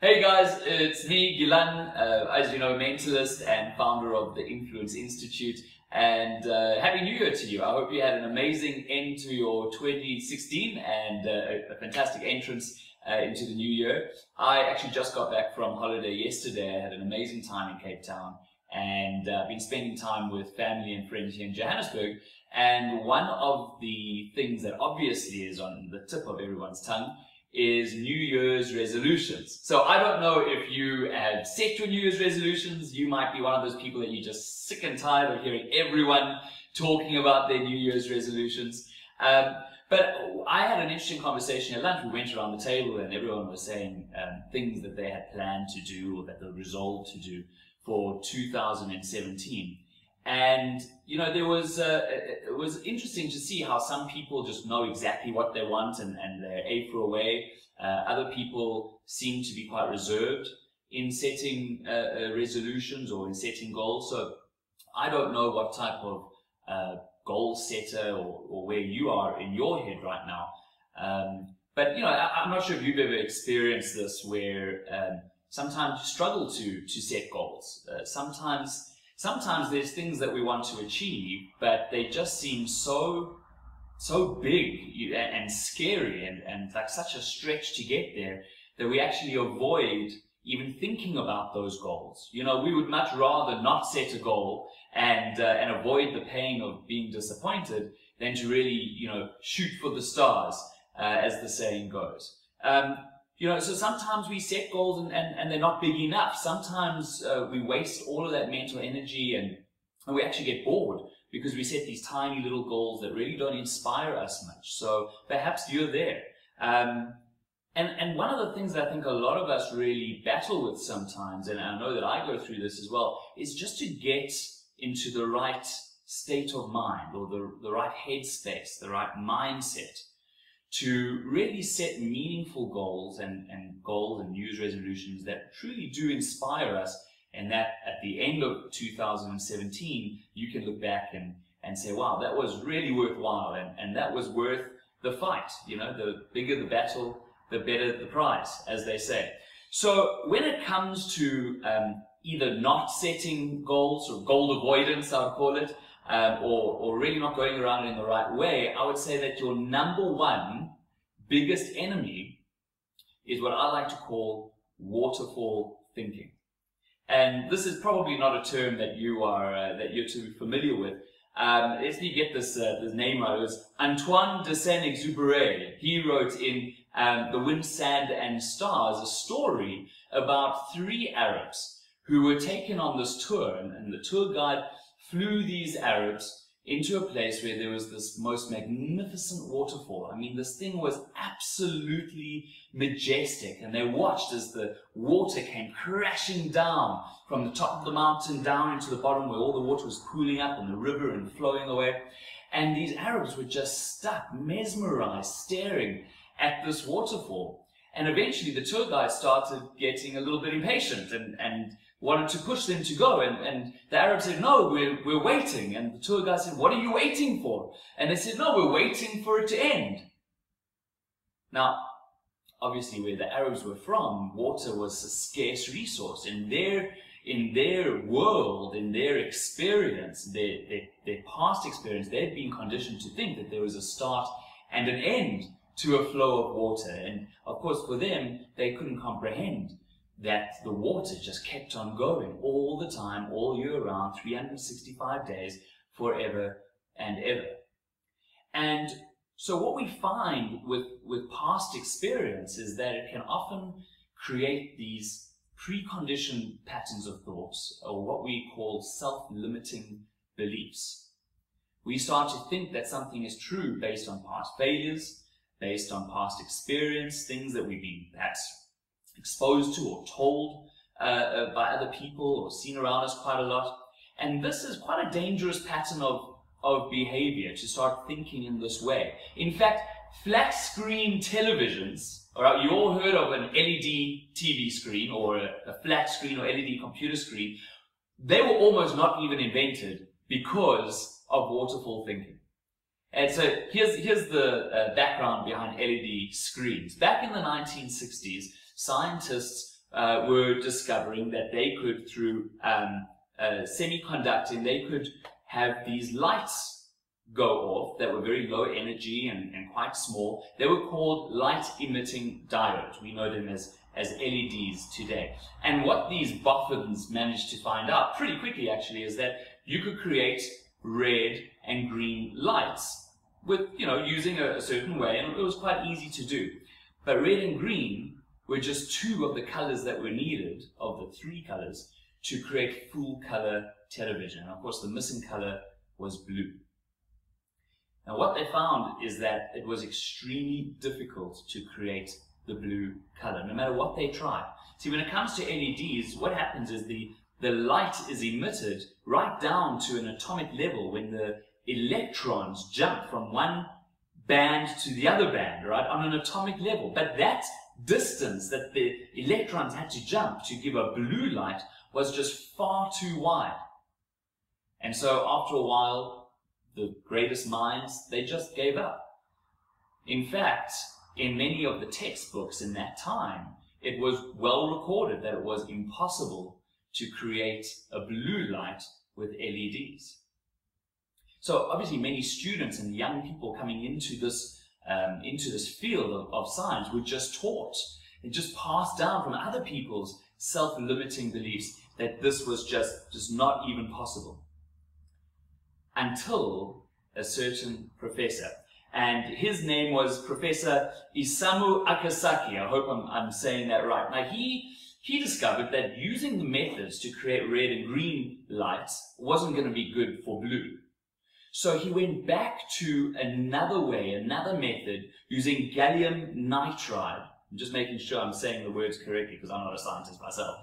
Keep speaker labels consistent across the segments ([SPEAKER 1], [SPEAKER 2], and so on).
[SPEAKER 1] Hey guys, it's me, Gilan, as you know, mentalist and founder of the Influence Institute. And Happy New Year to you. I hope you had an amazing end to your 2016 and a fantastic entrance into the new year. I actually just got back from holiday yesterday. I had an amazing time in Cape Town and been spending time with family and friends here in Johannesburg. And one of the things that obviously is on the tip of everyone's tongue is New Year's resolutions. So I don't know if you have set your New Year's resolutions. You might be one of those people that you're just sick and tired of hearing everyone talking about their New Year's resolutions. But I had an interesting conversation at lunch. We went around the table and everyone was saying things that they had planned to do or that they resolved to do for 2017. And, you know, it was interesting to see how some people just know exactly what they want and they're A for away. Other people seem to be quite reserved in setting resolutions or in setting goals. So I don't know what type of goal setter or where you are in your head right now. But, you know, I'm not sure if you've ever experienced this where sometimes you struggle to set goals. Sometimes there's things that we want to achieve, but they just seem so big and scary and like such a stretch to get there that we actually avoid even thinking about those goals. You know, we would much rather not set a goal and avoid the pain of being disappointed than to really, you know, shoot for the stars, as the saying goes. You know, so sometimes we set goals and they're not big enough. Sometimes we waste all of that mental energy and we actually get bored because we set these tiny little goals that really don't inspire us much. So perhaps you're there. And one of the things that I think a lot of us really battle with sometimes, and I know that I go through this as well, is just to get into the right state of mind or the right headspace, the right mindset, to really set meaningful goals and goals and New Year's resolutions that truly do inspire us, and that at the end of 2017 you can look back and say, wow, that was really worthwhile and that was worth the fight. You know, the bigger the battle, the better the prize, as they say. So when it comes to either not setting goals or goal avoidance, I would call it, or really not going around in the right way, I would say that your number one biggest enemy is what I like to call waterfall thinking. And this is probably not a term that you're too familiar with. If you get this name right, it was Antoine de Saint-Exupéry. He wrote in The Wind, Sand and Stars a story about three Arabs who were taken on this tour, and the tour guide flew these Arabs into a place where there was this most magnificent waterfall. I mean, this thing was absolutely majestic, and they watched as the water came crashing down from the top of the mountain down into the bottom where all the water was pooling up in the river and flowing away. And these Arabs were just stuck, mesmerized, staring at this waterfall. And eventually the tour guide started getting a little bit impatient and wanted to push them to go, and the Arabs said, no, we're waiting. And the tour guide said, what are you waiting for? And they said, no, we're waiting for it to end. Now, obviously where the Arabs were from, water was a scarce resource. In their world, in their experience, their past experience, they'd been conditioned to think that there was a start and an end to a flow of water. And of course for them, they couldn't comprehend that the water just kept on going all the time, all year round, 365 days, forever and ever. And so what we find with past experience is that it can often create these preconditioned patterns of thoughts, or what we call self-limiting beliefs. We start to think that something is true based on past failures, based on past experience, things that we've been perhaps exposed to or told by other people or seen around us quite a lot. And this is quite a dangerous pattern of behavior, to start thinking in this way. In fact, flat screen televisions, or you all heard of an LED TV screen or a flat screen or LED computer screen, they were almost not even invented because of waterfall thinking. And so here's the background behind LED screens. Back in the 1960s, scientists were discovering that they could, through semiconducting, they could have these lights go off that were very low energy and quite small. They were called light-emitting diodes. We know them as LEDs today. And what these boffins managed to find out pretty quickly, actually, is that you could create red and green lights with, using a certain way, and it was quite easy to do. But red and green were just two of the colors that were needed, of the three colors, to create full color television. And of course, the missing color was blue. Now, what they found is that it was extremely difficult to create the blue color, no matter what they tried. See, when it comes to LEDs, what happens is the light is emitted right down to an atomic level when the electrons jump from one band to the other band, right, on an atomic level. But that distance that the electrons had to jump to give a blue light was just far too wide. And so after a while, the greatest minds, they just gave up. In fact, in many of the textbooks in that time, it was well recorded that it was impossible to create a blue light with LEDs. So obviously many students and young people coming into this field of science were just taught and just passed down from other people's self-limiting beliefs that this was just not even possible. Until a certain professor, and his name was Professor Isamu Akasaki. I hope I'm saying that right. Now he discovered that using the methods to create red and green lights wasn't going to be good for blue. So he went back to another way, another method, using gallium nitride. I'm just making sure I'm saying the words correctly because I'm not a scientist myself.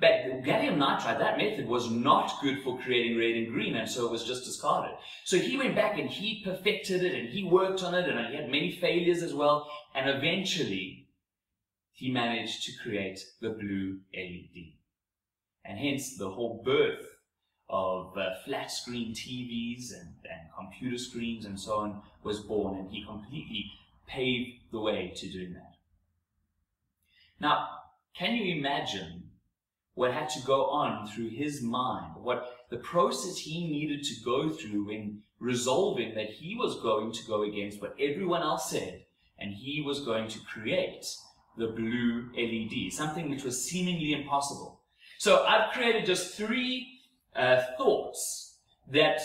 [SPEAKER 1] But gallium nitride, that method was not good for creating red and green, and so it was just discarded. So he went back and he perfected it and he worked on it, and he had many failures as well, and eventually he managed to create the blue LED. And hence the whole birth of flat screen TVs and computer screens and so on was born, and he completely paved the way to doing that. Now, can you imagine what had to go on through his mind, what the process he needed to go through in resolving that he was going to go against what everyone else said, and he was going to create the blue LED, something which was seemingly impossible. So I've created just three thoughts that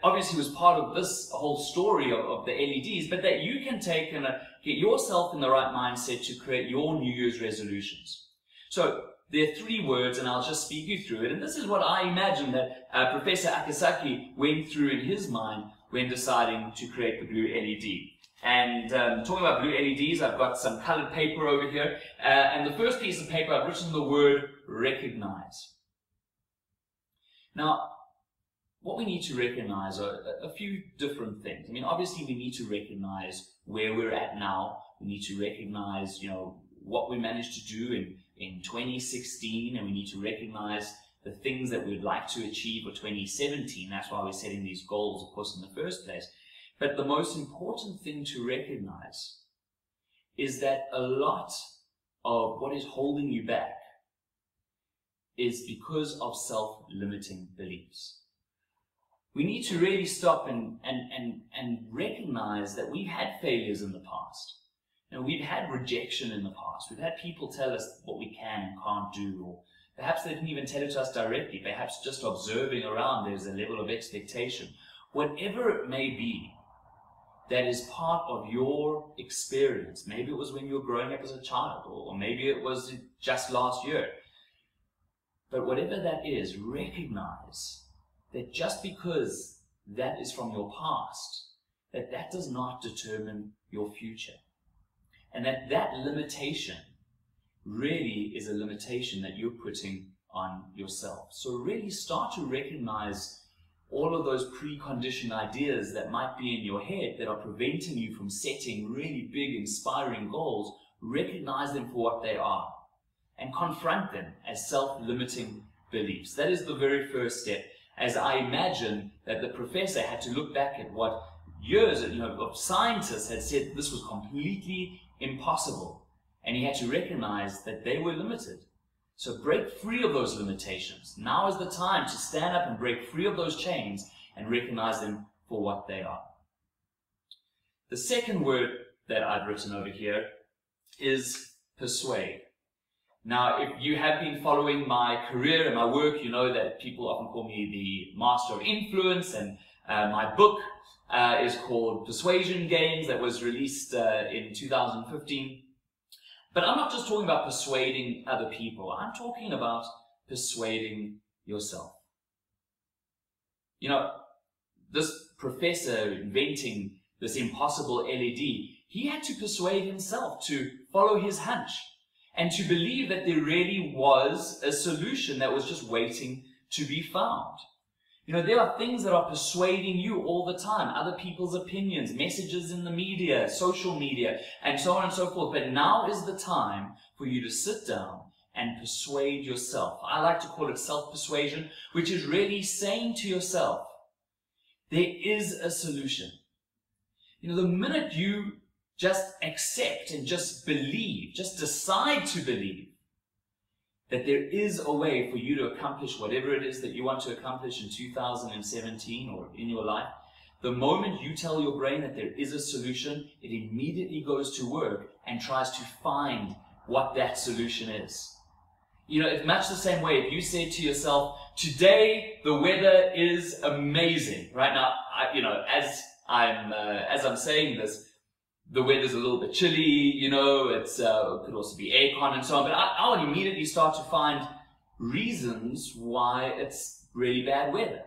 [SPEAKER 1] obviously was part of this whole story of the LEDs, but that you can take and get yourself in the right mindset to create your New Year's resolutions. So there are three words, and I'll just speak you through it. And this is what I imagine that Professor Akasaki went through in his mind when deciding to create the blue LED. And talking about blue LEDs, I've got some colored paper over here. And the first piece of paper, I've written the word recognize. Now, what we need to recognize are a few different things. I mean, obviously we need to recognize where we're at now. We need to recognize, what we managed to do in 2016, and we need to recognize the things that we'd like to achieve for 2017. That's why we're setting these goals, of course, in the first place. But the most important thing to recognize is that a lot of what is holding you back is because of self-limiting beliefs. We need to really stop and recognize that we've had failures in the past. We've had rejection in the past. We've had people tell us what we can and can't do, or perhaps they didn't even tell it to us directly. Perhaps just observing around, there's a level of expectation. Whatever it may be, that is part of your experience. Maybe it was when you were growing up as a child, or maybe it was just last year. But whatever that is, recognize that just because that is from your past, that does not determine your future. And that limitation really is a limitation that you're putting on yourself. So really start to recognize all of those preconditioned ideas that might be in your head that are preventing you from setting really big, inspiring goals. Recognize them for what they are and confront them as self-limiting beliefs. That is the very first step. As I imagine that the professor had to look back at what years of scientists had said this was completely impossible. and he had to recognize that they were limited. So break free of those limitations. Now is the time to stand up and break free of those chains and recognize them for what they are. The second word that I've written over here is persuade. Now, if you have been following my career and my work, you know that people often call me the master of influence, and my book is called Persuasion Games, that was released in 2015. But I'm not just talking about persuading other people. I'm talking about persuading yourself. You know, this professor inventing this impossible LED, he had to persuade himself to follow his hunch and to believe that there really was a solution that was just waiting to be found. You know, there are things that are persuading you all the time. Other people's opinions, messages in the media, social media, and so on and so forth. But now is the time for you to sit down and persuade yourself. I like to call it self-persuasion, which is really saying to yourself, there is a solution. You know, the minute you just accept and just believe, just decide to believe that there is a way for you to accomplish whatever it is that you want to accomplish in 2017 or in your life, the moment you tell your brain that there is a solution, it immediately goes to work and tries to find what that solution is. You know, it's much the same way if you said to yourself, today the weather is amazing. Right now, as I'm saying this, the weather's a little bit chilly, you know, it could also be aircon and so on, but I would immediately start to find reasons why it's really bad weather.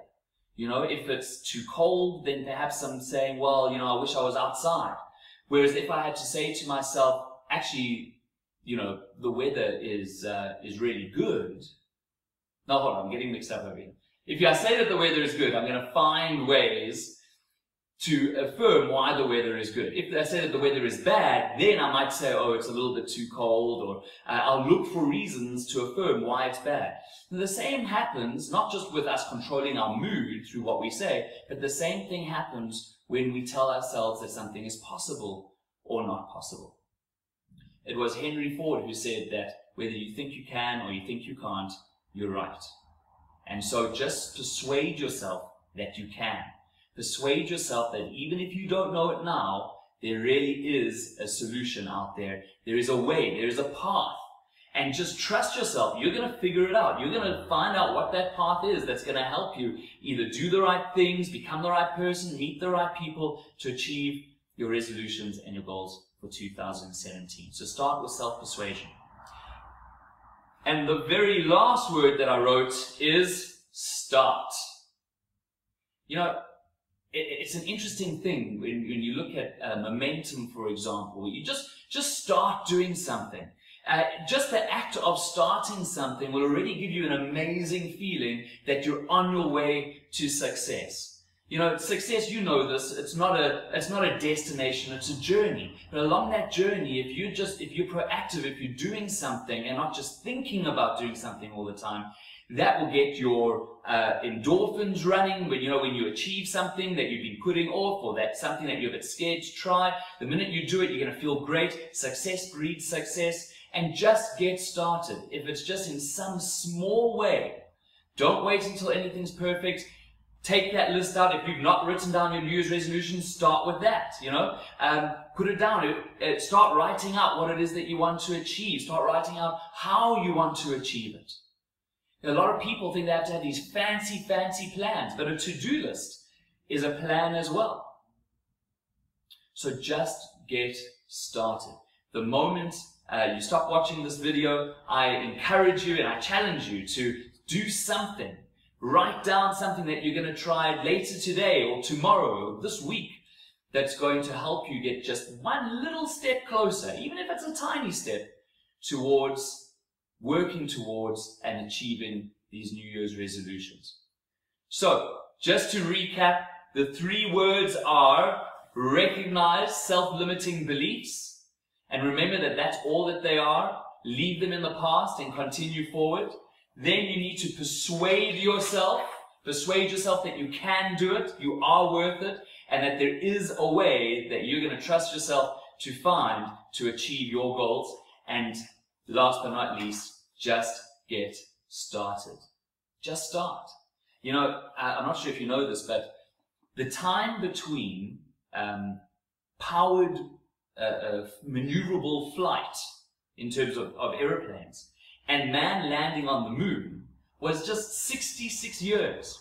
[SPEAKER 1] You know, if it's too cold, then perhaps I'm saying, well, you know, I wish I was outside. Whereas if I had to say to myself, actually, you know, the weather is really good. No, hold on, I'm getting mixed up over here. If I say that the weather is good, I'm going to find ways to affirm why the weather is good. If I say that the weather is bad, then I might say, oh, it's a little bit too cold, or I'll look for reasons to affirm why it's bad. And the same happens, not just with us controlling our mood through what we say, but the same thing happens when we tell ourselves that something is possible or not possible. It was Henry Ford who said that whether you think you can or you think you can't, you're right. And so just persuade yourself that you can. Persuade yourself that even if you don't know it now, there really is a solution out there. There is a way, there is a path. And just trust yourself. You're going to figure it out. You're going to find out what that path is that's going to help you either do the right things, become the right person, meet the right people to achieve your resolutions and your goals for 2017. So start with self-persuasion. And the very last word that I wrote is start. You know, it's an interesting thing when you look at momentum, for example. You just start doing something. Just the act of starting something will already give you an amazing feeling that you're on your way to success. You know, success, you know this, it's not a destination, it's a journey. But along that journey, if you're proactive, if you're doing something and not just thinking about doing something all the time, that will get your endorphins running when you achieve something that you've been putting off, or that's something that you're a bit scared to try. The minute you do it, you're going to feel great. Success breeds success. And just get started. If it's just in some small way, don't wait until anything's perfect. Take that list out. If you've not written down your New Year's resolutions, start with that, Put it down. Start writing out what it is that you want to achieve. Start writing out how you want to achieve it. A lot of people think they have to have these fancy plans, but a to-do list is a plan as well. So just get started. The moment you stop watching this video, I encourage you and I challenge you to do something. Write down something that you're going to try later today or tomorrow or this week that's going to help you get just one little step closer, even if it's a tiny step, towards working towards and achieving these New Year's resolutions. So, just to recap, the 3 words are recognize self-limiting beliefs, and remember that that's all that they are. Leave them in the past and continue forward. Then you need to persuade yourself that you can do it, you are worth it, and that there is a way that you're going to trust yourself to find to achieve your goals. And last but not least, just get started. Just start. You know, I'm not sure if you know this, but the time between powered maneuverable flight in terms of aeroplanes and man landing on the moon was just 66 years.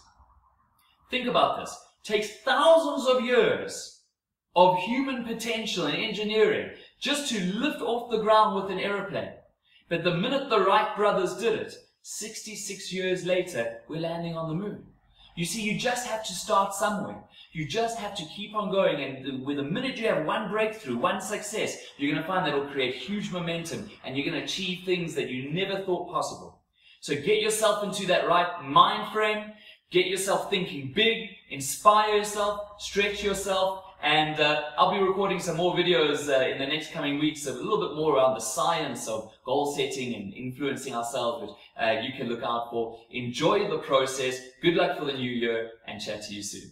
[SPEAKER 1] Think about this. It takes thousands of years of human potential and engineering just to lift off the ground with an aeroplane. But the minute the Wright brothers did it, 66 years later, we're landing on the moon. You see, you just have to start somewhere. You just have to keep on going, and with the minute you have one breakthrough, one success, you're going to find that it will create huge momentum, and you're going to achieve things that you never thought possible. So get yourself into that right mind frame, get yourself thinking big, inspire yourself, stretch yourself, and I'll be recording some more videos in the next coming weeks, a little bit more around the science of goal setting and influencing ourselves, which you can look out for. Enjoy the process. Good luck for the new year, and chat to you soon.